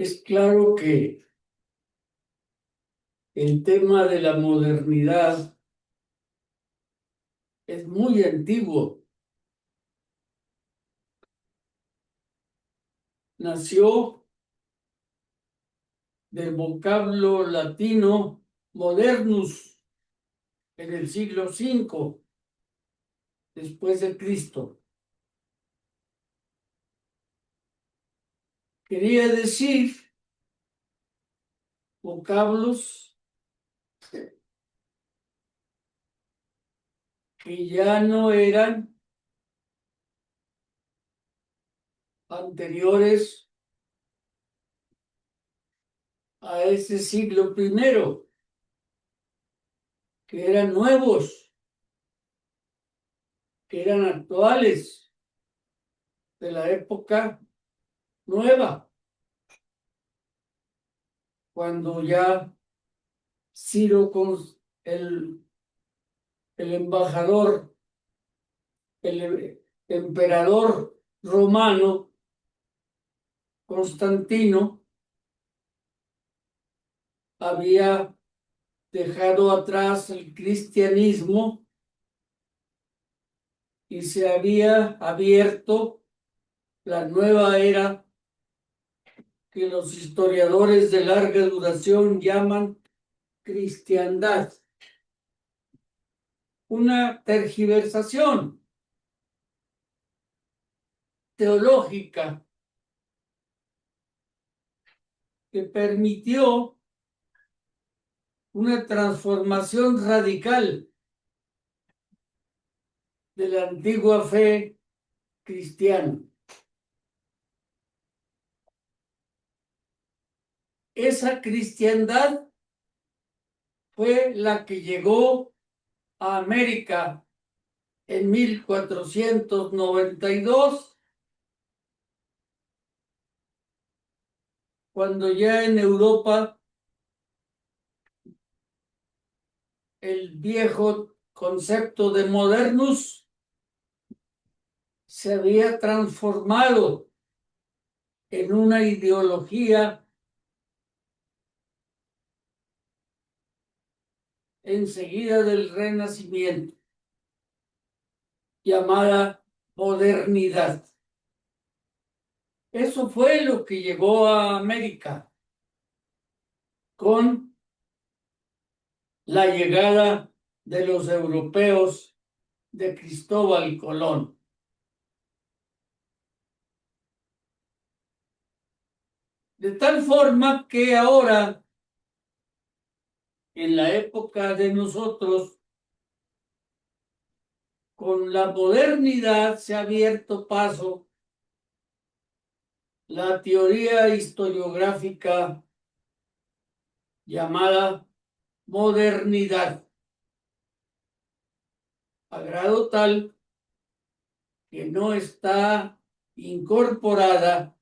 Es claro que el tema de la modernidad es muy antiguo. Nació del vocablo latino modernus en el siglo V después de Cristo. Quería decir vocablos que ya no eran anteriores a ese siglo primero, que eran nuevos, que eran actuales de la época nueva, cuando ya Ciro, el, el embajador, el emperador romano Constantino, había dejado atrás el cristianismo y se había abierto la nueva era que los historiadores de larga duración llaman cristiandad. Una tergiversación teológica que permitió una transformación radical de la antigua fe cristiana. Esa cristiandad fue la que llegó a América en 1492, cuando ya en Europa el viejo concepto de modernus se había transformado en una ideología enseguida del Renacimiento, llamada modernidad. Eso fue lo que llegó a América con la llegada de los europeos de Cristóbal Colón. De tal forma que ahora, en la época de nosotros, con la modernidad se ha abierto paso la teoría historiográfica llamada modernidad, a grado tal que no está incorporada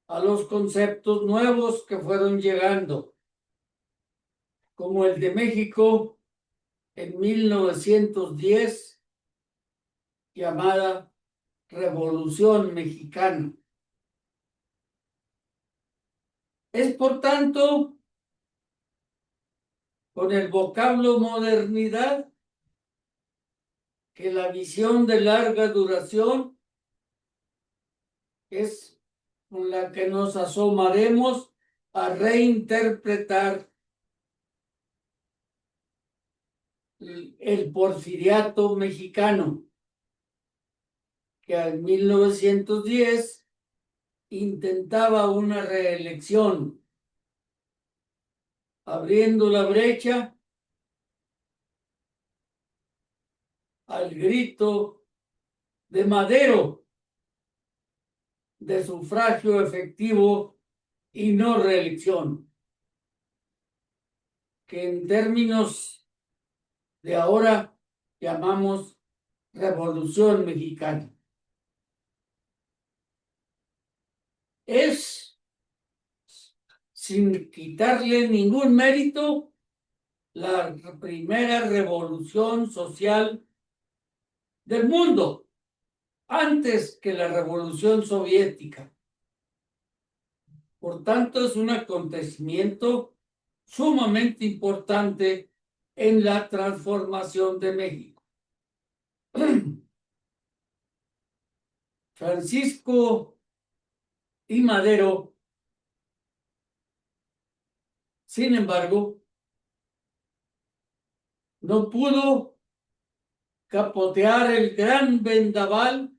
a los conceptos nuevos que fueron llegando, como el de México en 1910, llamada Revolución Mexicana. Es, por tanto, con el vocablo modernidad que la visión de larga duración es con la que nos asomaremos a reinterpretar el porfiriato mexicano, que en 1910 intentaba una reelección, abriendo la brecha al grito de Madero de sufragio efectivo y no reelección, que en términos de ahora llamamos Revolución Mexicana. Es, sin quitarle ningún mérito, la primera revolución social del mundo, antes que la Revolución Soviética. Por tanto, es un acontecimiento sumamente importante en la transformación de México. Francisco y Madero, sin embargo, no pudo capotear el gran vendaval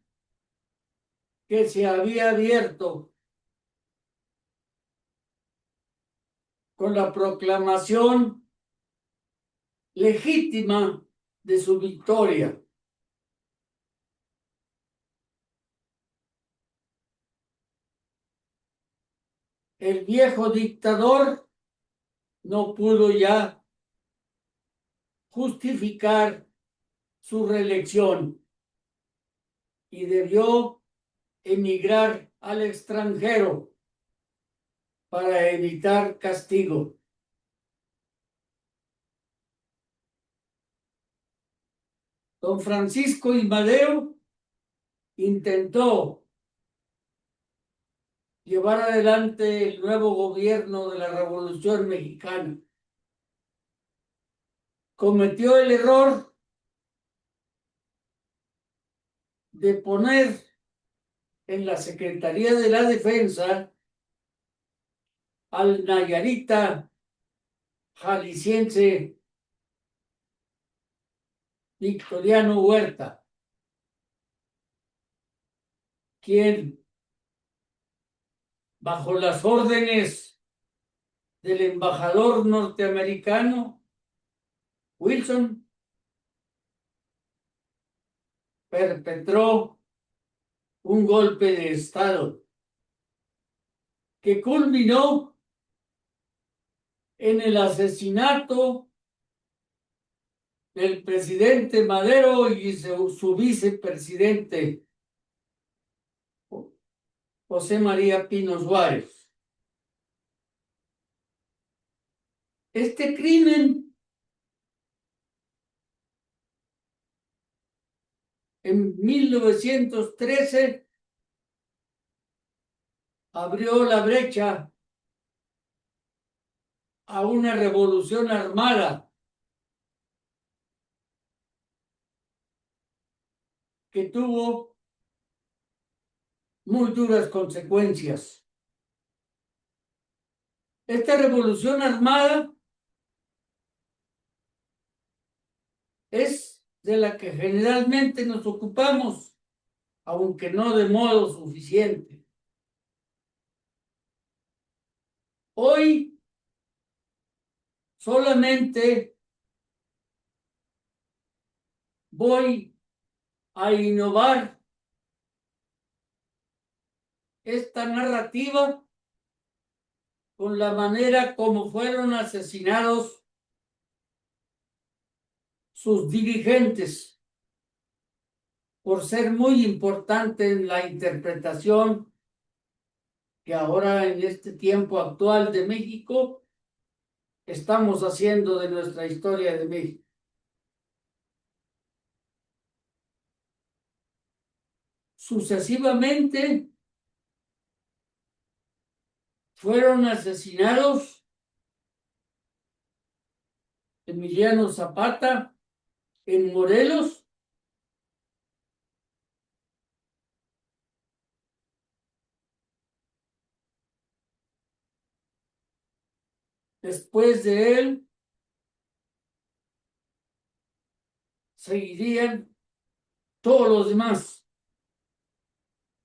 que se había abierto con la proclamación legítima de su victoria. El viejo dictador no pudo ya justificar su reelección y debió emigrar al extranjero para evitar castigo. Don Francisco I. Madero intentó llevar adelante el nuevo gobierno de la Revolución Mexicana. Cometió el error de poner en la Secretaría de la Defensa al nayarita jalisciense Victoriano Huerta, quien, bajo las órdenes del embajador norteamericano Wilson, perpetró un golpe de Estado que culminó en el asesinato del presidente Madero y su vicepresidente José María Pino Suárez. Este crimen en 1913 abrió la brecha a una revolución armada que tuvo muy duras consecuencias. Esta revolución armada es de la que generalmente nos ocupamos, aunque no de modo suficiente. Hoy solamente voy a innovar esta narrativa con la manera como fueron asesinados sus dirigentes, por ser muy importante en la interpretación que ahora en este tiempo actual de México estamos haciendo de nuestra historia de México. Sucesivamente fueron asesinados Emiliano Zapata en Morelos, después de él seguirían todos los demás.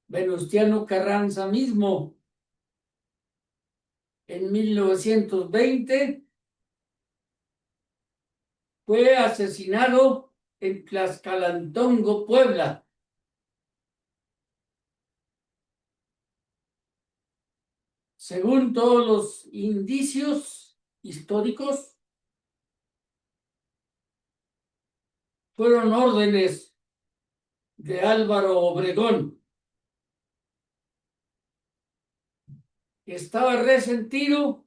Venustiano Carranza mismo en 1920 fue asesinado en Tlaxcalantongo, Puebla. Según todos los indicios históricos, fueron órdenes de Álvaro Obregón. Estaba resentido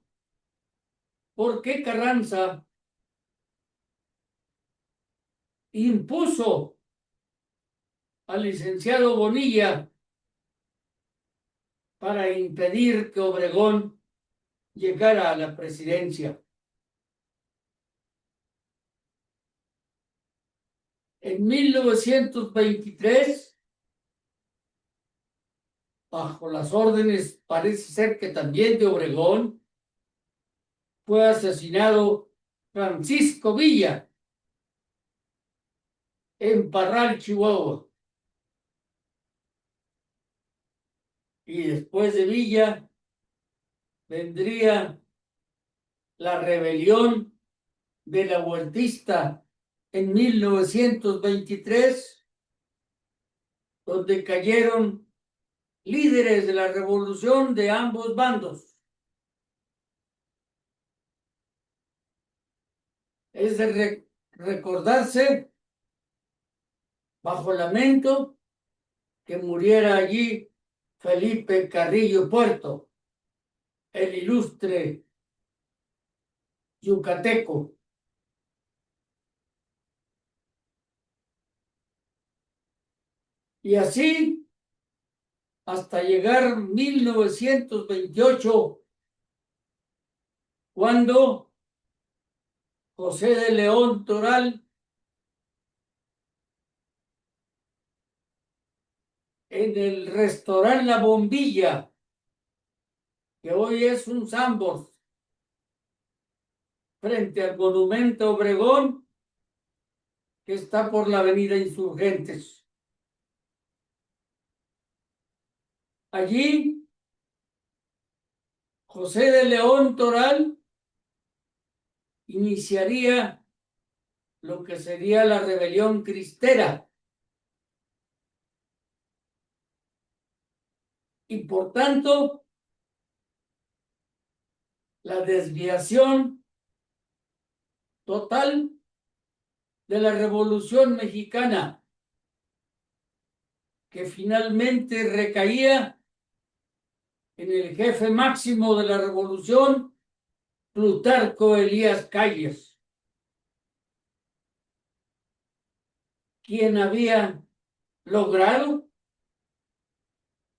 porque Carranza impuso al licenciado Bonilla para impedir que Obregón llegara a la presidencia. En 1923, bajo las órdenes, parece ser que también de Obregón, fue asesinado Francisco Villa en Parral, Chihuahua. Y después de Villa vendría la rebelión de la Huertista en 1923, donde cayeron líderes de la revolución de ambos bandos. Es de recordarse bajo lamento que muriera allí Felipe Carrillo Puerto, el ilustre yucateco. Y así hasta llegar 1928, cuando José de León Toral, en el restaurante La Bombilla, que hoy es un Sambors, frente al monumento Obregón, que está por la avenida Insurgentes. Allí, José de León Toral iniciaría lo que sería la rebelión cristera. Y por tanto, la desviación total de la Revolución Mexicana, que finalmente recaía en el jefe máximo de la revolución, Plutarco Elías Calles, quien había logrado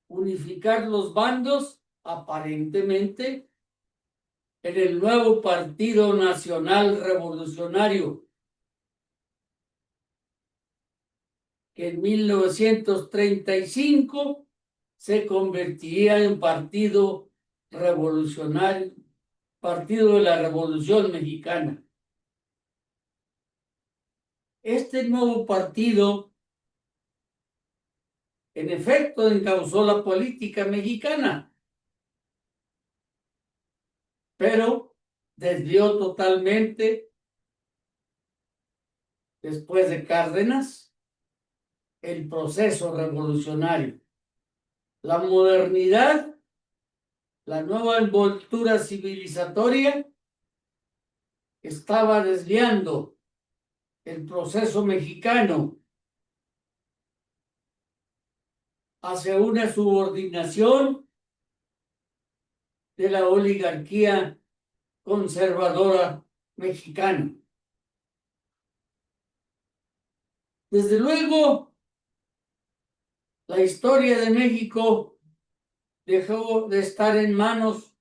unificar los bandos, aparentemente, en el nuevo Partido Nacional Revolucionario, que en 1935 se convertiría en Partido Revolucionario, Partido de la Revolución Mexicana. Este nuevo partido, en efecto, encauzó la política mexicana, pero desvió totalmente, después de Cárdenas, el proceso revolucionario. La modernidad, la nueva envoltura civilizatoria, estaba desviando el proceso mexicano hacia una subordinación de la oligarquía conservadora mexicana. Desde luego, la historia de México dejó de estar en manos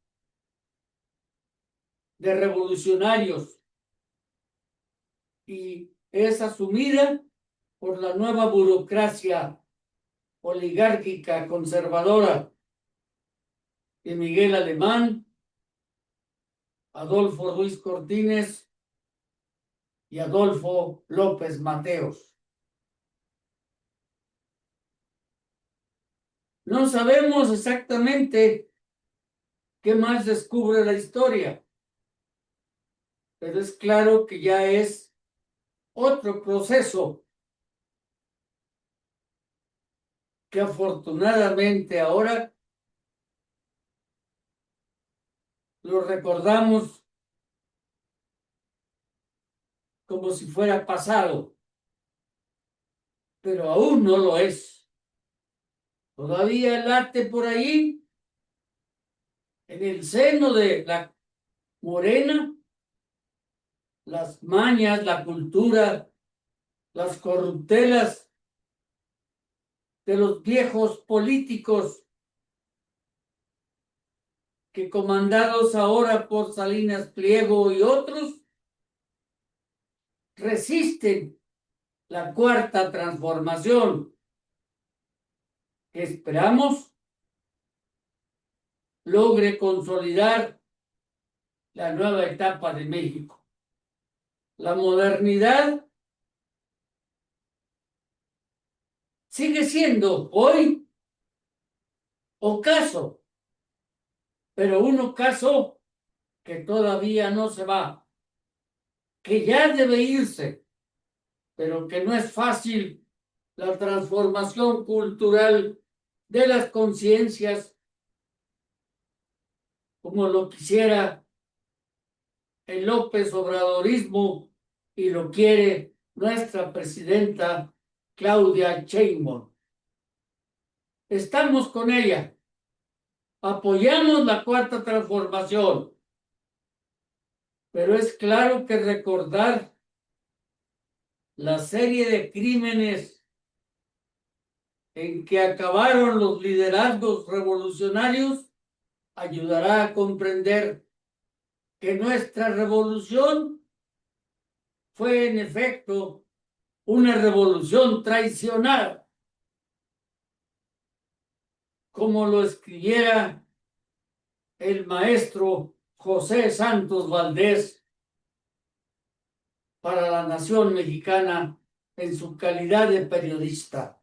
de revolucionarios y es asumida por la nueva burocracia oligárquica conservadora de Miguel Alemán, Adolfo Ruiz Cortines y Adolfo López Mateos. No sabemos exactamente qué más descubre la historia, pero es claro que ya es otro proceso que afortunadamente ahora lo recordamos como si fuera pasado, pero aún no lo es. Todavía late por ahí, en el seno de la Morena, las mañas, la cultura, las corruptelas de los viejos políticos que comandados ahora por Salinas Pliego y otros, resisten la cuarta transformación que esperamos logre consolidar la nueva etapa de México. La modernidad sigue siendo hoy ocaso, pero un ocaso que todavía no se va, que ya debe irse, pero que no es fácil la transformación cultural de las conciencias como lo quisiera el López Obradorismo y lo quiere nuestra presidenta Claudia Sheinbaum. Estamos con ella. Apoyamos la cuarta transformación. Pero es claro que recordar la serie de crímenes en que acabaron los liderazgos revolucionarios ayudará a comprender que nuestra revolución fue en efecto una revolución traicionada, como lo escribiera el maestro José Santos Valdés para La Nación Mexicana en su calidad de periodista.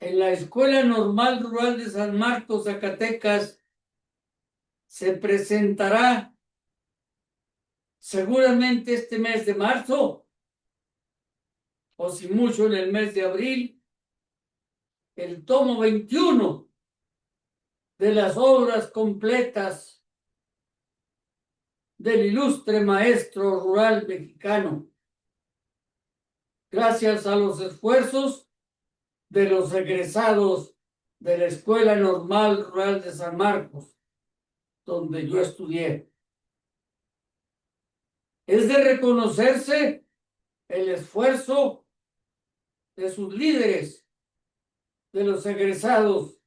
En la Escuela Normal Rural de San Marcos, Zacatecas, se presentará seguramente este mes de marzo, o si mucho en el mes de abril, el tomo 21 de las obras completas del ilustre maestro rural mexicano, gracias a los esfuerzos de los egresados de la Escuela Normal Rural de San Marcos, donde yo estudié. Es de reconocerse el esfuerzo de sus líderes, de los egresados,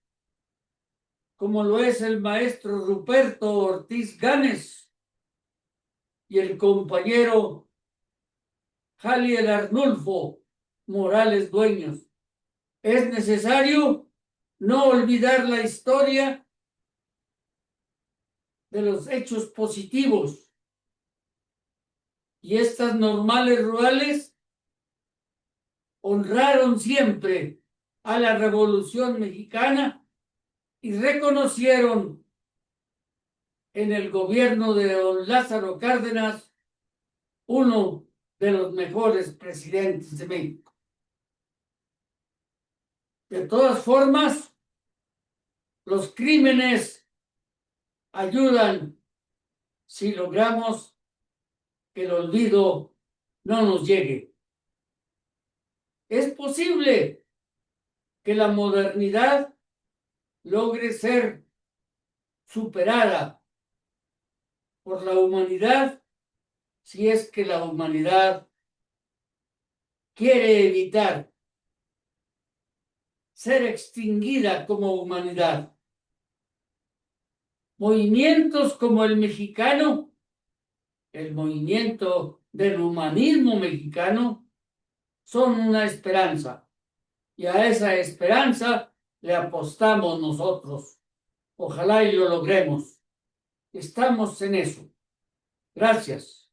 como lo es el maestro Ruperto Ortiz Gámez y el compañero Jaliel Arnulfo Morales Dueños. Es necesario no olvidar la historia de los hechos positivos, y estas normales rurales honraron siempre a la Revolución Mexicana y reconocieron en el gobierno de don Lázaro Cárdenas uno de los mejores presidentes de México. De todas formas, los crímenes ayudan si logramos que el olvido no nos llegue. Es posible que la modernidad logre ser superada por la humanidad si es que la humanidad quiere evitar ser extinguida como humanidad. Movimientos como el mexicano, el movimiento del humanismo mexicano, son una esperanza, y a esa esperanza le apostamos nosotros. Ojalá y lo logremos. Estamos en eso. Gracias.